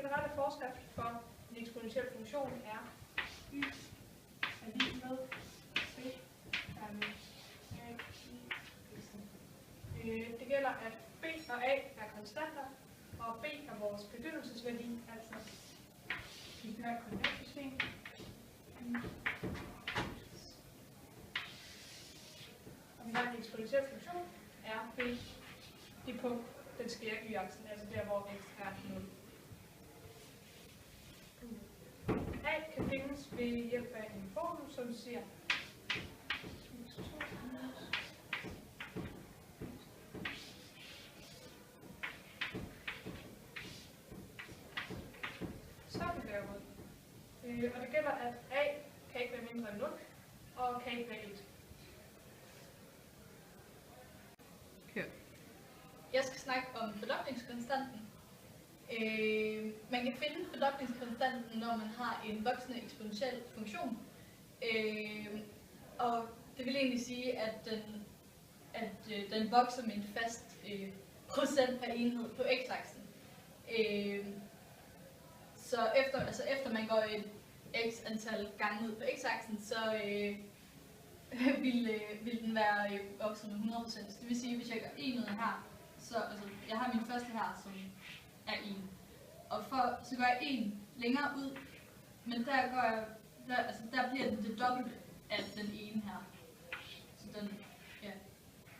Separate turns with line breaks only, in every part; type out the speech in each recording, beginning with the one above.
generelle forskrift for en eksponentiel funktion er y er lige med b er med a i x'en. Det gælder, at b og a er konstanter, og b er vores begyndelsesværdi, altså i det her koordinatsystem. Og vi har en eksponentiel funktion, er b det punkt, den sker i y-aksen, altså der, hvor x er 0. A kan findes ved hjælp af en formel, som siger så er det derude. Og det gælder, at A kan ikke være mindre end 0, og kan ikke være 1.
Jeg skal snakke om fordoblingskonstanten. Man kan finde fordoblingskonstanten, når man har en voksende eksponentiel funktion. Og det vil egentlig sige, at den vokser med en fast procent per enhed på x-aksen. Så efter man går et x antal gange ud på x-aksen, så vil den være vokset med 100%. Det vil sige, at hvis jeg gør 1 ud her, så jeg har min første her, som er 1. Og så går jeg 1 længere ud, men der bliver den det dobbelte af den ene her. Så den, ja.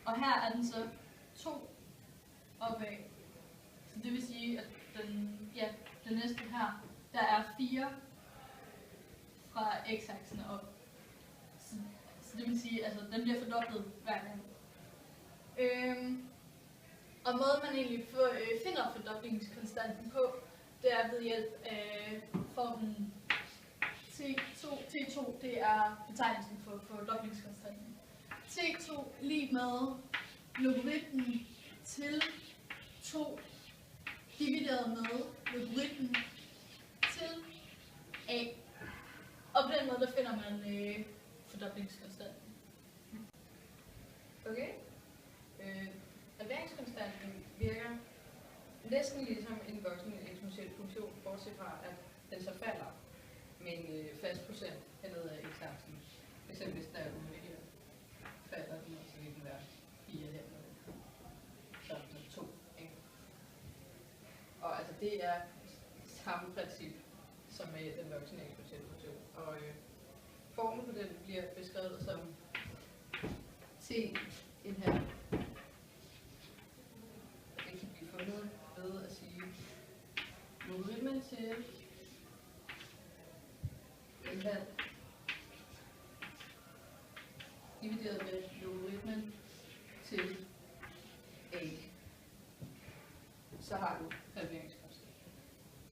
Og her er den så 2 opad. Så det vil sige, at den næste her, der er 4 fra x-aksen op. Så det vil sige, at den bliver fordoblet hver gang. Og måden man egentlig finder fordoblingskonstanten på, det er ved hjælp af formlen T2. Det er betegnelsen for fordoblingskonstanten. T2 lige med logaritmen til 2 divideret med logaritmen til a. Og på den måde der finder man fordoblingskonstanten.
Okay. Halveringskonstanten virker næsten ligesom en voksen eksponentiel funktion, bortset fra, at den så falder med en fast procent hernede af x-aksen. F.eks. hvis der er 8 her, falder den, og så vil den være 4 hernede. Så er det 2. Ikke? Og altså det er samme princip som med den voksne eksponentielle funktion. Og formen på den bliver beskrevet som t en halv. Det kan blive fundet ved at sige logaritmen til en halv divideret med logaritmen til a. Så har du